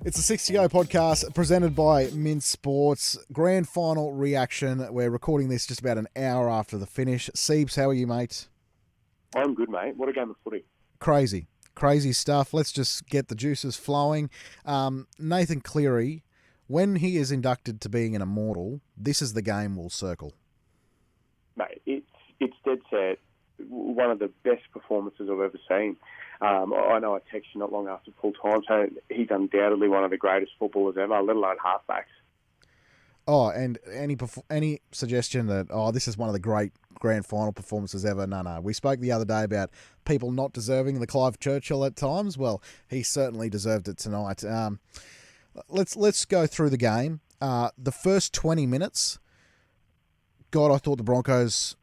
It's a 60 podcast presented by Mint Sports. Grand final reaction. We're recording this just about an hour after the finish. Siebes, how are you, mate? I'm good, mate. What a game of footy. Crazy stuff. Let's just get the juices flowing. Nathan Cleary, when he is inducted to being an immortal, this is the game we'll circle. Mate, it's dead set. One of the best performances I've ever seen. I know I texted you not long after full time saying he's undoubtedly one of the greatest footballers ever, let alone halfbacks. Oh, and any suggestion that, this is one of the great grand final performances ever? No. We spoke the other day about people not deserving the Clive Churchill at times. Well, he certainly deserved it tonight. Let's go through the game. The first 20 minutes, God, I thought the Broncos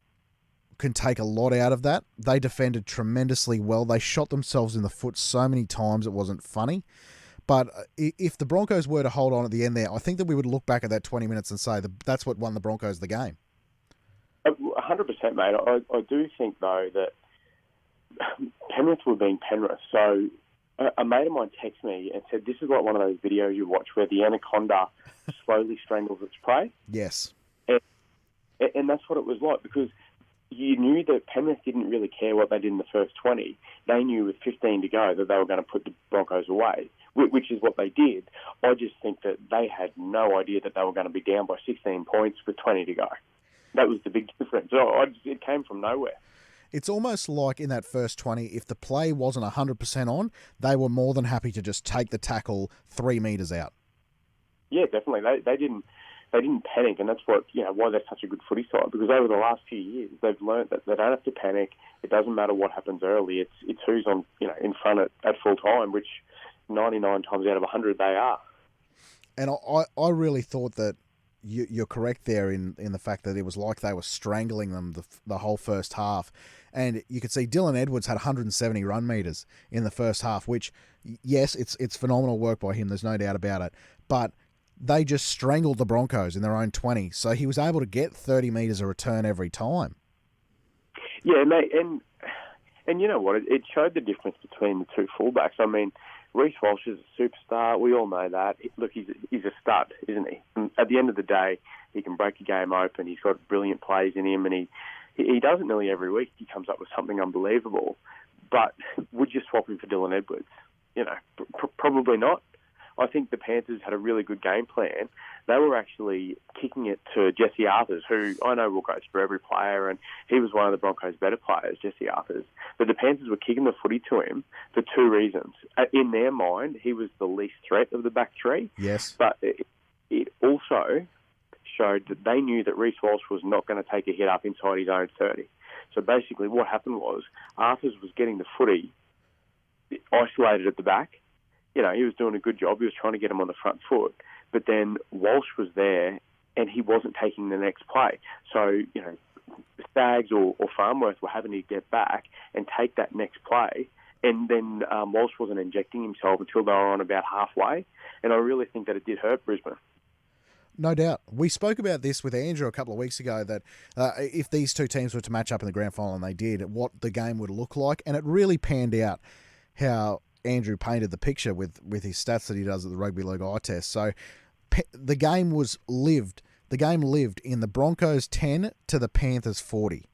can take a lot out of that. They defended tremendously well. They shot themselves in the foot so many times it wasn't funny. But if the Broncos were to hold on at the end there, I think that we would look back at that 20 minutes and say that's what won the Broncos the game. 100%, mate. I do think, though, that Penrith were being Penrith. So a mate of mine texted me and said, this is like one of those videos you watch where the anaconda slowly strangles its prey. Yes. And that's what it was like, because you knew that Penrith didn't really care what they did in the first 20. They knew with 15 to go that they were going to put the Broncos away, which is what they did. I just think that they had no idea that they were going to be down by 16 points with 20 to go. That was the big difference. It came from nowhere. It's almost like in that first 20, if the play wasn't 100% on, they were more than happy to just take the tackle 3 metres out. Yeah, definitely. They didn't panic, and that's what why they're such a good footy side. Because over the last few years, they've learned that they don't have to panic. It doesn't matter what happens early. It's who's on in front at full time, which 99 times out of 100 they are. And I really thought that you're correct there in the fact that it was like they were strangling them the whole first half. And you could see Dylan Edwards had 170 run meters in the first half, which, yes, it's phenomenal work by him. There's no doubt about it. But they just strangled the Broncos in their own 20. So he was able to get 30 metres a return every time. Yeah, mate, and you know what? It showed the difference between the two fullbacks. I mean, Reece Walsh is a superstar. We all know that. Look, he's a stud, isn't he? And at the end of the day, he can break a game open. He's got brilliant plays in him, and he does it nearly every week. He comes up with something unbelievable. But would you swap him for Dylan Edwards? Probably not. I think the Panthers had a really good game plan. They were actually kicking it to Jesse Arthurs, who I know will go through every player, and he was one of the Broncos' better players, Jesse Arthurs. But the Panthers were kicking the footy to him for two reasons. In their mind, he was the least threat of the back three. Yes. But it also showed that they knew that Reece Walsh was not going to take a hit up inside his own 30. So basically what happened was Arthurs was getting the footy isolated at the back. He was doing a good job. He was trying to get him on the front foot. But then Walsh was there, and he wasn't taking the next play. So, Staggs or Farnworth were having to get back and take that next play. And then Walsh wasn't injecting himself until they were on about halfway. And I really think that it did hurt Brisbane. No doubt. We spoke about this with Andrew a couple of weeks ago, that if these two teams were to match up in the grand final, and they did, what the game would look like. And it really panned out how Andrew painted the picture with his stats that he does at the Rugby League eye test. So the game lived in the Broncos 10 to the Panthers 40.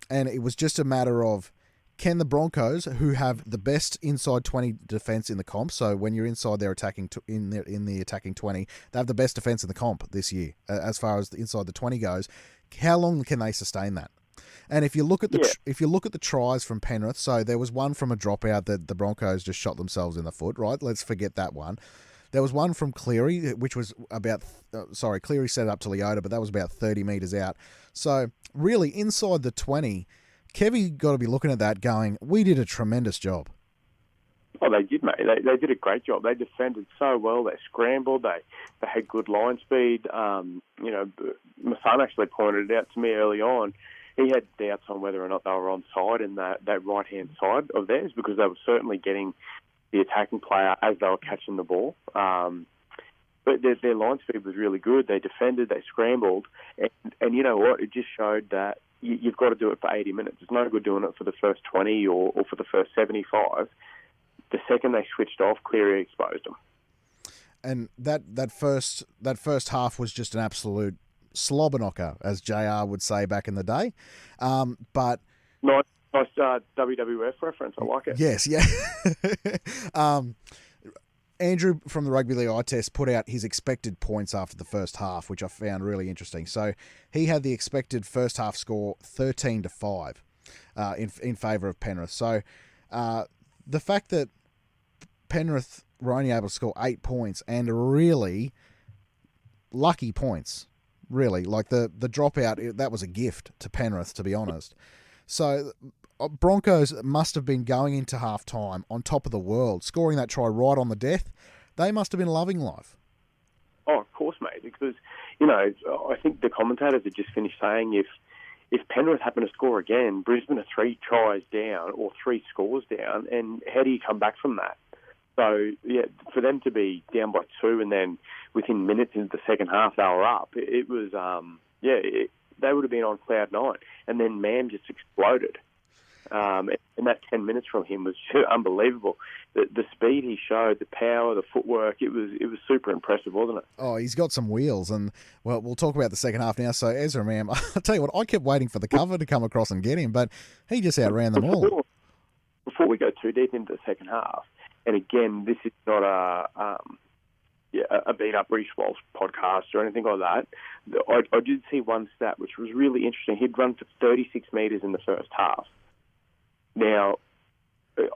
And it was just a matter of, can the Broncos, who have the best inside 20 defense in the comp, so when you're inside their attacking in the attacking 20, they have the best defense in the comp this year as far as inside the 20 goes. How long can they sustain that? And if you look at the tries from Penrith, so there was one from a dropout that the Broncos just shot themselves in the foot, right? Let's forget that one. There was one from Cleary, which was Cleary set it up to Leota, but that was about 30 metres out. So really, inside the 20, Kevy got to be looking at that going, we did a tremendous job. Oh, they did, mate. They did a great job. They defended so well. They scrambled. They had good line speed. My son actually pointed it out to me early on. He had doubts on whether or not they were onside in that right-hand side of theirs, because they were certainly getting the attacking player as they were catching the ball. But their line speed was really good. They defended, they scrambled, and you know what? It just showed that you've got to do it for 80 minutes. It's no good doing it for the first 20 or for the first 75. The second they switched off, Cleary exposed them. And that first half was just an absolute slobber knocker, as JR would say back in the day. But Nice WWF reference. I like it. Yes, yeah. Andrew from the Rugby League Eye Test put out his expected points after the first half, which I found really interesting. So he had the expected first half score 13-5 in favour of Penrith. So the fact that Penrith were only able to score 8 points, and really lucky points, really. Like the dropout, that was a gift to Penrith, to be honest. So Broncos must have been going into halftime on top of the world, scoring that try right on the death. They must have been loving life. Oh, of course, mate, because, you know, I think the commentators had just finished saying if Penrith happen to score again, Brisbane are 3 tries down or 3 scores down, and how do you come back from that? So, yeah, for them to be down by 2 and then within minutes into the second half they were up, it was, they would have been on cloud 9. And then Mam just exploded. And that 10 minutes from him was unbelievable. The speed he showed, the power, the footwork, it was super impressive, wasn't it? Oh, he's got some wheels. And, well, we'll talk about the second half now. So, Ezra Mam, I'll tell you what, I kept waiting for the cover to come across and get him, but he just outran them all. Before we go too deep into the second half, and again, this is not a beat-up Reece Walsh podcast or anything like that. I did see one stat which was really interesting. He'd run for 36 metres in the first half. Now,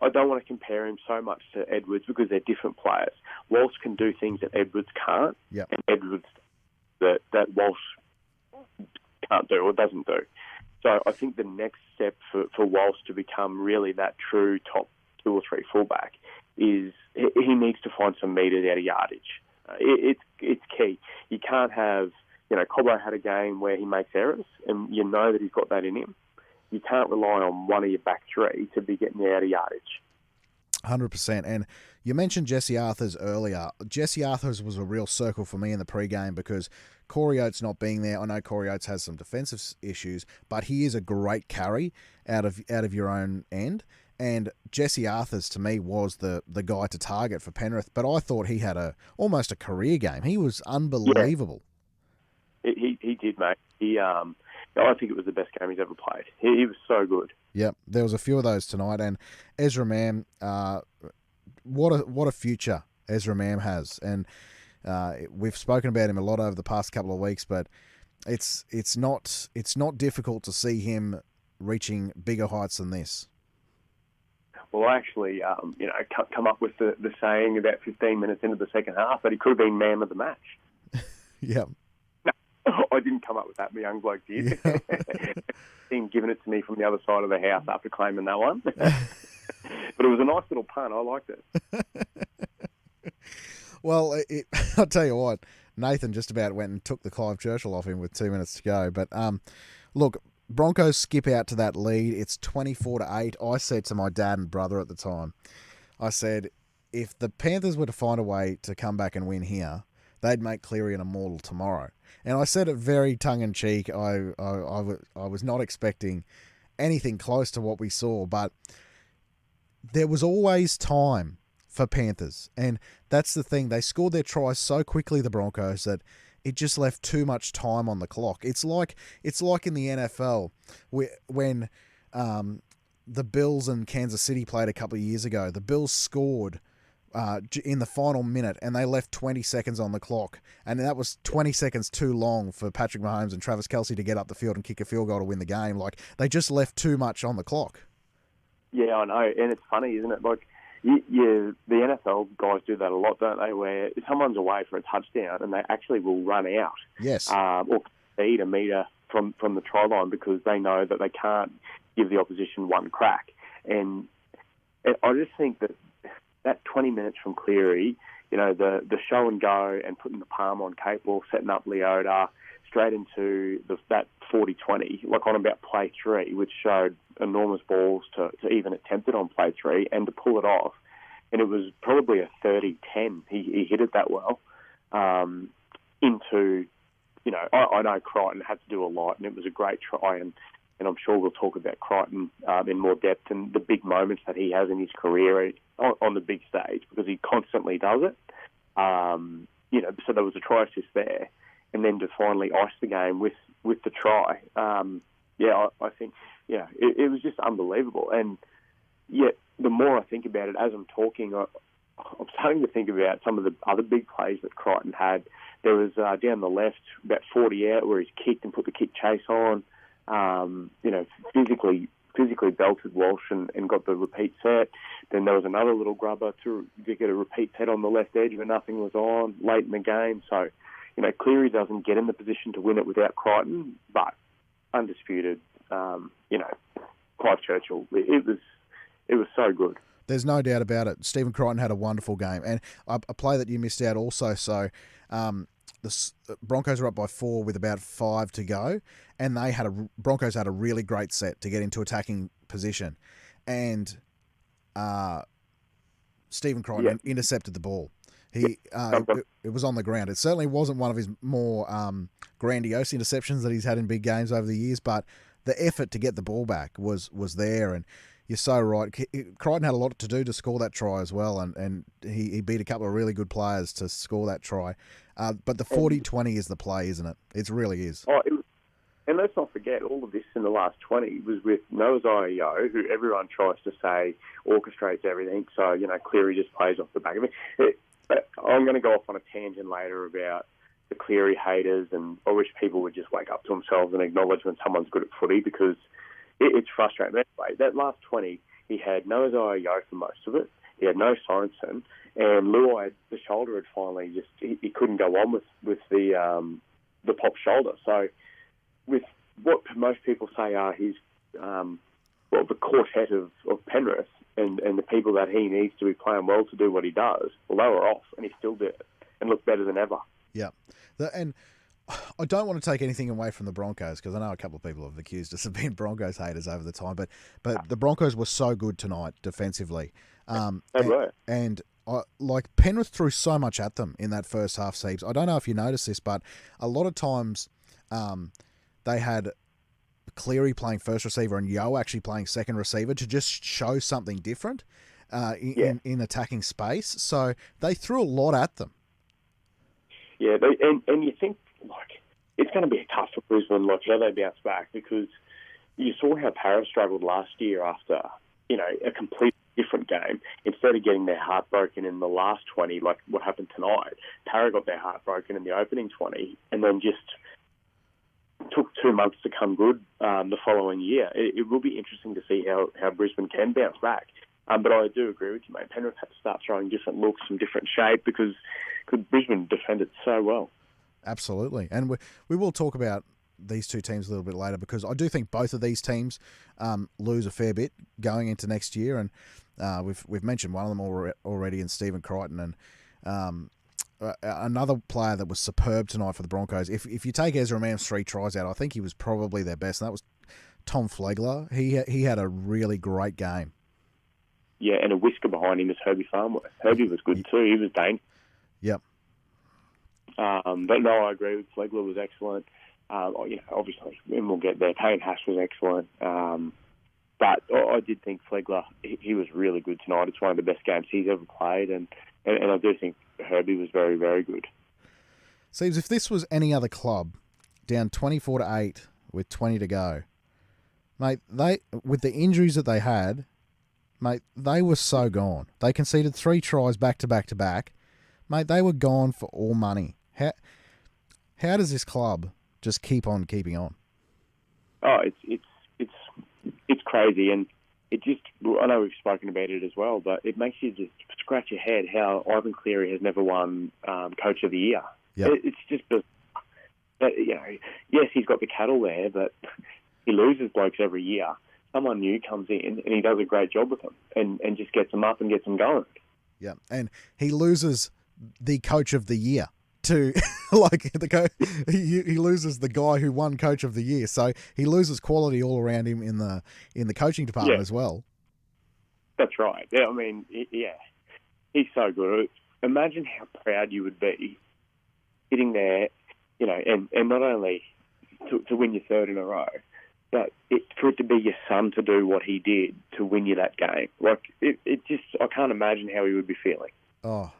I don't want to compare him so much to Edwards because they're different players. Walsh can do things that Edwards can't, yep. and Edwards that Walsh can't do or doesn't do. So I think the next step for Walsh to become really that true top 2 or 3 fullback is he needs to find some metres out of yardage. It's key. You can't have, you know, Cobbo had a game where he makes errors, and you know that he's got that in him. You can't rely on one of your back 3 to be getting out of yardage. 100%. And you mentioned Jesse Arthurs earlier. Jesse Arthurs was a real circle for me in the pre-game because Corey Oates not being there. I know Corey Oates has some defensive issues, but he is a great carry out of your own end. And Jesse Arthurs, to me, was the guy to target for Penrith. But I thought he had almost a career game. He was unbelievable. Yeah. He did, mate. I think it was the best game he's ever played. He was so good. Yep, there was a few of those tonight. And Ezra Mam, what a future Ezra Mam has. And we've spoken about him a lot over the past couple of weeks, but it's not difficult to see him reaching bigger heights than this. Well, I actually, come up with the saying about 15 minutes into the second half that he could have been man of the match. Yep. No, I didn't come up with that. The young bloke did. Yeah. He's giving it to me from the other side of the house after claiming that one. But it was a nice little pun. I liked it. Well, I'll tell you what, Nathan just about went and took the Clive Churchill off him with 2 minutes to go. But look, Broncos skip out to that lead. It's 24-8. I said to my dad and brother at the time, I said, if the Panthers were to find a way to come back and win here, they'd make Cleary an immortal tomorrow. And I said it very tongue-in-cheek. I was not expecting anything close to what we saw, but there was always time for Panthers. And that's the thing. They scored their tries so quickly, the Broncos, that it just left too much time on the clock. It's like in the NFL when the Bills and Kansas City played a couple of years ago. The Bills scored in the final minute, and they left 20 seconds on the clock. And that was 20 seconds too long for Patrick Mahomes and Travis Kelce to get up the field and kick a field goal to win the game. Like, they just left too much on the clock. Yeah, I know. And it's funny, isn't it? Like, the NFL guys do that a lot, don't they? Where someone's away for a touchdown and they actually will run out. Yes. Or concede a metre from the try line because they know that they can't give the opposition one crack. And I just think that 20 minutes from Cleary, you know, the show and go and putting the palm on Capewell, setting up Leota, straight into that 40-20, like on about play 3, which showed enormous balls to even attempt it on play 3 and to pull it off. And it was probably a 30-10. He hit it that well. into, I know Crichton had to do a lot, and it was a great try, and I'm sure we'll talk about Crichton in more depth and the big moments that he has in his career on the big stage, because he constantly does it. So there was a try assist there, and then to finally ice the game with the try. I think, it was just unbelievable. And yet, the more I think about it, as I'm talking, I'm starting to think about some of the other big plays that Crichton had. There was down the left, about 40 out, where he's kicked and put the kick chase on. Physically belted Walsh and got the repeat set. Then there was another little grubber to get a repeat set on the left edge when nothing was on late in the game. So, Cleary doesn't get in the position to win it without Crichton, but undisputed, Clive Churchill, it was so good. There's no doubt about it. Stephen Crichton had a wonderful game, and a play that you missed out also. So, the Broncos were up by 4 with about 5 to go, and Broncos had a really great set to get into attacking position, and Stephen Crichton intercepted the ball. It was on the ground. It certainly wasn't one of his more grandiose interceptions that he's had in big games over the years, but the effort to get the ball back was there, and you're so right. Crichton had a lot to do to score that try as well, and he beat a couple of really good players to score that try. But the 40-20 is the play, isn't it? It really is. And let's not forget, all of this in the last 20 was with Noah Zio, who everyone tries to say orchestrates everything. So, Cleary just plays off the back of it. I'm going to go off on a tangent later about the Cleary haters, and I wish people would just wake up to themselves and acknowledge when someone's good at footy, because it's frustrating. But anyway, that last 20, he had Noah Zio for most of it. He had no Sorensen, and Luai, the shoulder had finally just, he couldn't go on with the pop shoulder. So with what most people say are his, the quartet of Penrith and the people that he needs to be playing well to do what he does, well, they were off, and he still did it and looked better than ever. Yeah. And I don't want to take anything away from the Broncos, because I know a couple of people have accused us of being Broncos haters over the time, but the Broncos were so good tonight defensively. They were. And Penrith threw so much at them in that first half, Seeps. I don't know if you noticed this, but a lot of times they had Cleary playing first receiver and Yo actually playing second receiver to just show something different in attacking space. So they threw a lot at them. Yeah, and you think, it's going to be tough for Brisbane, how they bounce back, because you saw how Parra struggled last year after, a complete different game. Instead of getting their heart broken in the last 20, like what happened tonight, Parra got their heart broken in the opening 20 and then just took 2 months to come good the following year. It will be interesting to see how Brisbane can bounce back. But I do agree with you, mate. Penrith had to start throwing different looks, some different shape, because Brisbane defended so well. Absolutely. And we will talk about these two teams a little bit later, because I do think both of these teams lose a fair bit going into next year. And we've mentioned one of them already in Stephen Crichton. And another player that was superb tonight for the Broncos, if you take Ezra Mann's 3 tries out, I think he was probably their best, and that was Tom Flegler. He had a really great game. Yeah, and a whisker behind him is Herbie Farnworth. Herbie was good too. He was dangerous. Yep. But no, I agree with Flegler was excellent. Obviously, and we'll get there. Payne Haas was excellent. But I did think Flegler, he was really good tonight. It's one of the best games he's ever played, and I do think Herbie was very, very good. Seems if this was any other club, down 24-8 with 20 to go, mate, with the injuries that they had, mate, they were so gone. They conceded 3 tries back to back to back. Mate, they were gone for all money. How does this club just keep on keeping on? Oh, it's crazy, and it just, I know we've spoken about it as well, but it makes you just scratch your head how Ivan Cleary has never won Coach of the Year. Yep. It's just, yes, he's got the cattle there, but he loses blokes every year. Someone new comes in and he does a great job with them and just gets them up and gets them going. Yeah, and he loses the Coach of the Year to he loses the guy who won Coach of the Year, so he loses quality all around him in the coaching department as well. That's right. Yeah, I mean, he's so good. Imagine how proud you would be sitting there, and not only to win your third in a row, but for it to be your son to do what he did to win you that game. Like, it just, I can't imagine how he would be feeling. Oh,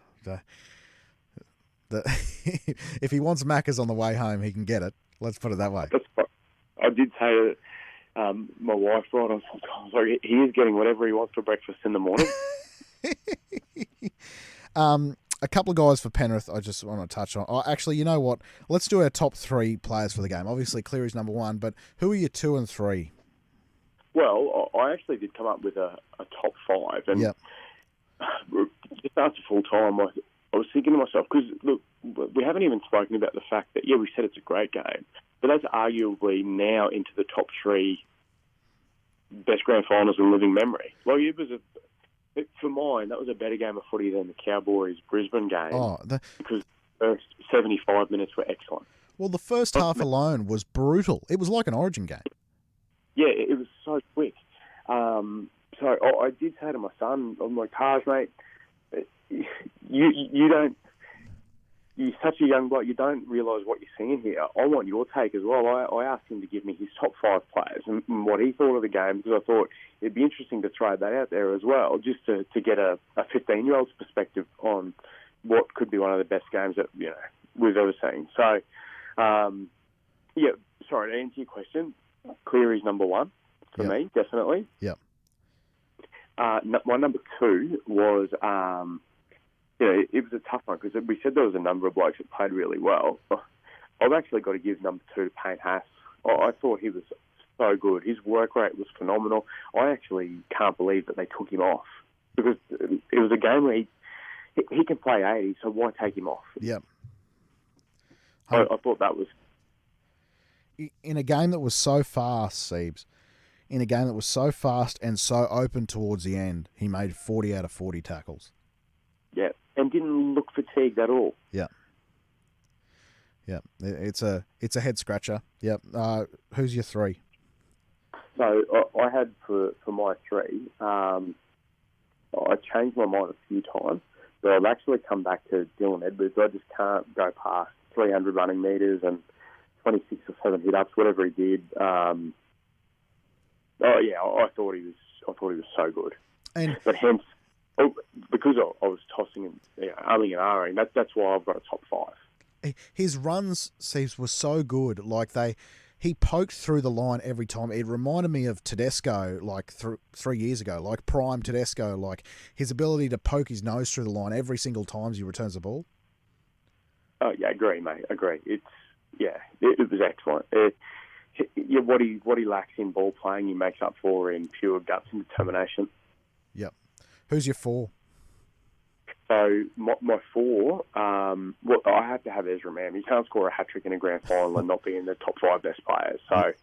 if he wants Macca's on the way home, he can get it. Let's put it that way. I did say to my wife, right, I was like, he is getting whatever he wants for breakfast in the morning. A couple of guys for Penrith I just want to touch on. Oh, actually, you know what? Let's do our top 3 players for the game. Obviously, Cleary's number 1, but who are your 2 and 3? Well, I actually did come up with a top 5. And yep. Just after full time, I was thinking to myself, because, look, we haven't even spoken about the fact that, we said it's a great game, but that's arguably now into the top 3 best grand finals in living memory. Like, for mine, that was a better game of footy than the Cowboys-Brisbane game because the first 75 minutes were excellent. Well, the first half alone was brutal. It was like an Origin game. Yeah, it was so quick. So I did say to my son, I'm like, Taj, mate, you're such a young bloke, you don't realise what you're seeing here. I want your take as well. I asked him to give me his top 5 players and what he thought of the game, because I thought it'd be interesting to throw that out there as well, just to get a 15-year-old's perspective on what could be one of the best games that we've ever seen. So, sorry, to answer your question, Cleary's number 1 for me, definitely. Yep. My number 2 was... it was a tough one because we said there was a number of blokes that played really well. I've actually got to give number 2 to Payne Haas. I thought he was so good. His work rate was phenomenal. I actually can't believe that they took him off, because it was a game where he can play 80, so why take him off? Yep. I thought that was... In a game that was so fast, Siebes, in a game that was so fast and so open towards the end, he made 40 out of 40 tackles. Yeah, and didn't look fatigued at all. Yeah. Yeah, it's a head scratcher. Yep. Who's your 3? So I had for my 3, I changed my mind a few times, but I've actually come back to Dylan Edwards. I just can't go past 300 running metres and 26 or 7 hit-ups, whatever he did. I thought he was so good. But hence, because I was tossing and umming and ahhing, that's why I've got a top 5. His runs, Steve, were so good. Like he poked through the line every time. It reminded me of Tedesco, like 3 years ago, like prime Tedesco. Like his ability to poke his nose through the line every single time he returns the ball. Oh yeah, agree, mate. Agree. It was excellent. What he lacks in ball playing, he makes up for in pure guts and determination. Yep. Who's your 4? So my 4, I have to have Ezra Mam. You can't score a hat-trick in a grand final and not be in the top 5 best players. So,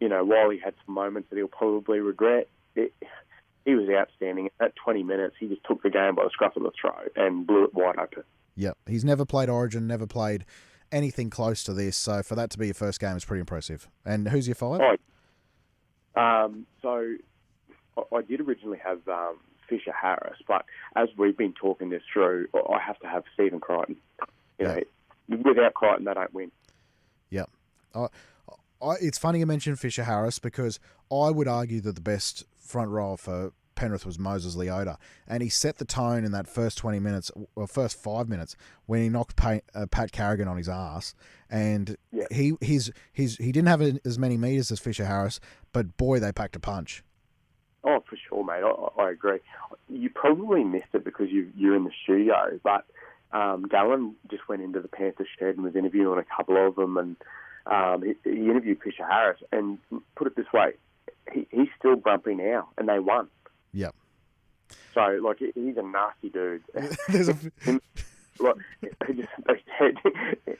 while he had some moments that he'll probably regret, he was outstanding. At 20 minutes, he just took the game by the scruff of the throat and blew it wide open. Yep. He's never played Origin, never played anything close to this. So for that to be your first game is pretty impressive. And who's your 5? So I did originally have Fisher Harris, but as we've been talking this through, I have to have Stephen Crichton. Without Crichton, they don't win. Yep. It's funny you mentioned Fisher Harris, because I would argue that the best front row for Penrith was Moses Leota, and he set the tone in that first 20 minutes, or first 5 minutes, when he knocked Pat Carrigan on his ass, and he didn't have as many metres as Fisher Harris, but boy, they packed a punch. Oh, for sure, mate. I agree. You probably missed it because you're in the studio, but Gallen just went into the Panthers shed and was interviewing a couple of them, and he interviewed Fisher Harris, and put it this way, he's still grumpy now, and they won. Yep. So, he's a nasty dude.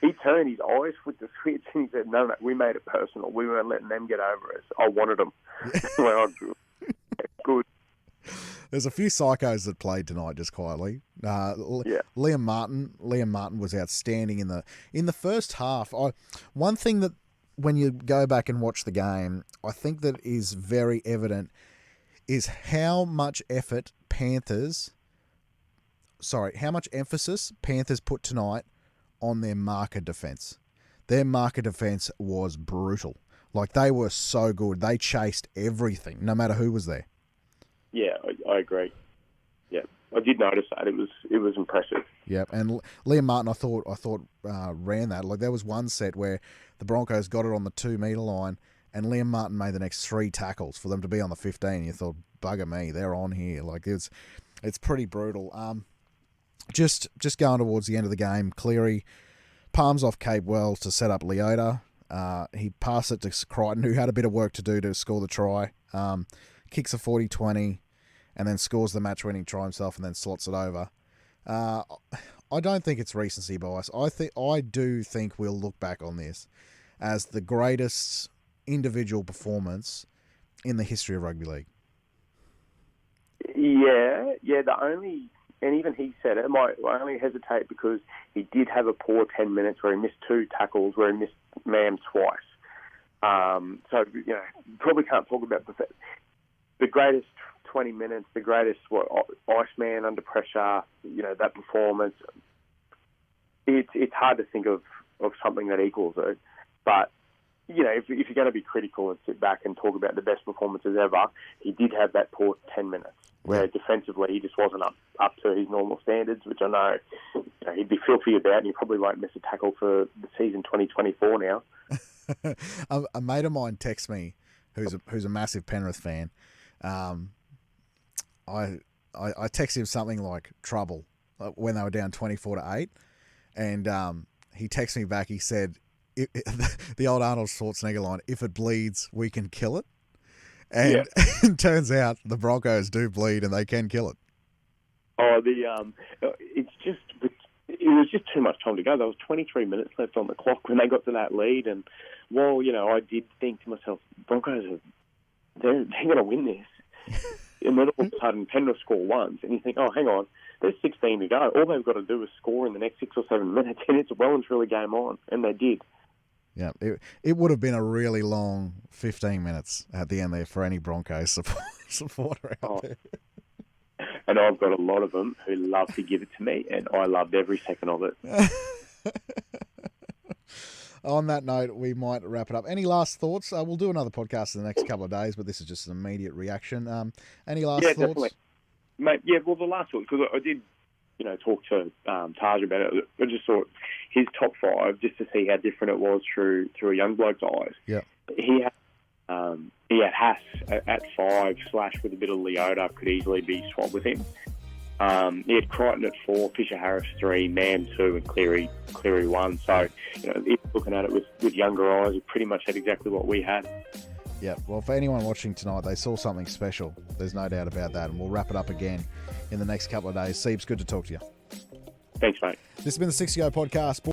He turned his eyes, flicked the switch, and he said, no, we made it personal. We weren't letting them get over us. I wanted them. Good. There's a few psychos that played tonight just quietly. Liam Martin was outstanding in the first half. One thing that when you go back and watch the game, I think that is very evident is how much emphasis Panthers put tonight on their marker defence. Their marker defence was brutal. Like, they were so good. They chased everything, no matter who was there. Yeah, I agree. Yeah, I did notice that. It was impressive. Yep, and Liam Martin, I thought ran that. Like, there was one set where the Broncos got it on the 2 metre line, and Liam Martin made the next 3 tackles for them to be on the 15. You thought, bugger me, they're on here. Like, it's pretty brutal. Just going towards the end of the game, Cleary palms off Cape Wells to set up Leota. He passed it to Crichton, who had a bit of work to do to score the try. Kicks a 40-20, and then scores the match-winning try himself, and then slots it over. I don't think it's recency bias. I do think we'll look back on this as the greatest individual performance in the history of rugby league. Yeah. And even he said it. I only hesitate because he did have a poor 10 minutes where he missed 2 tackles, where he missed Mam twice. So, probably can't talk about the greatest 20 minutes, the greatest Iceman under pressure, that performance. It's hard to think of something that equals it. But, if you're going to be critical and sit back and talk about the best performances ever, he did have that poor 10 minutes where defensively he just wasn't up to his normal standards, which I know he'd be filthy about, and he probably won't miss a tackle for the season 2024 now. A mate of mine texts me who's a massive Penrith fan. I texted him something like trouble when they were down 24-8, and he texted me back. He said, the old Arnold Schwarzenegger line, "If it bleeds, we can kill it." And it turns out the Broncos do bleed, and they can kill it. Oh, it was just too much time to go. There was 23 minutes left on the clock when they got to that lead, and while I did think to myself, Broncos they're going to win this. And then all of a sudden, Penrith score once, and you think, oh, hang on, there's 16 to go. All they've got to do is score in the next 6 or 7 minutes, and it's well and truly game on, and they did. Yeah, it would have been a really long 15 minutes at the end there for any Broncos supporter out there. And I've got a lot of them who love to give it to me, and I loved every second of it. On that note, we might wrap it up. Any last thoughts? We'll do another podcast in the next couple of days, but this is just an immediate reaction. Any last thoughts? Definitely. Mate, well, the last thought, because I did, talk to Taj about it. I just thought his top 5, just to see how different it was through a young bloke's eyes. Yeah. He had Haas at 5, Slash with a bit of Leota, could easily be swapped with him. He had Crichton at 4, Fisher Harris 3, Mam 2, and Cleary 1. So, if looking at it with younger eyes, he pretty much had exactly what we had. Yeah, well, for anyone watching tonight, they saw something special. There's no doubt about that, and we'll wrap it up again in the next couple of days. Seeps, good to talk to you. Thanks, mate. This has been the 60 Go podcast.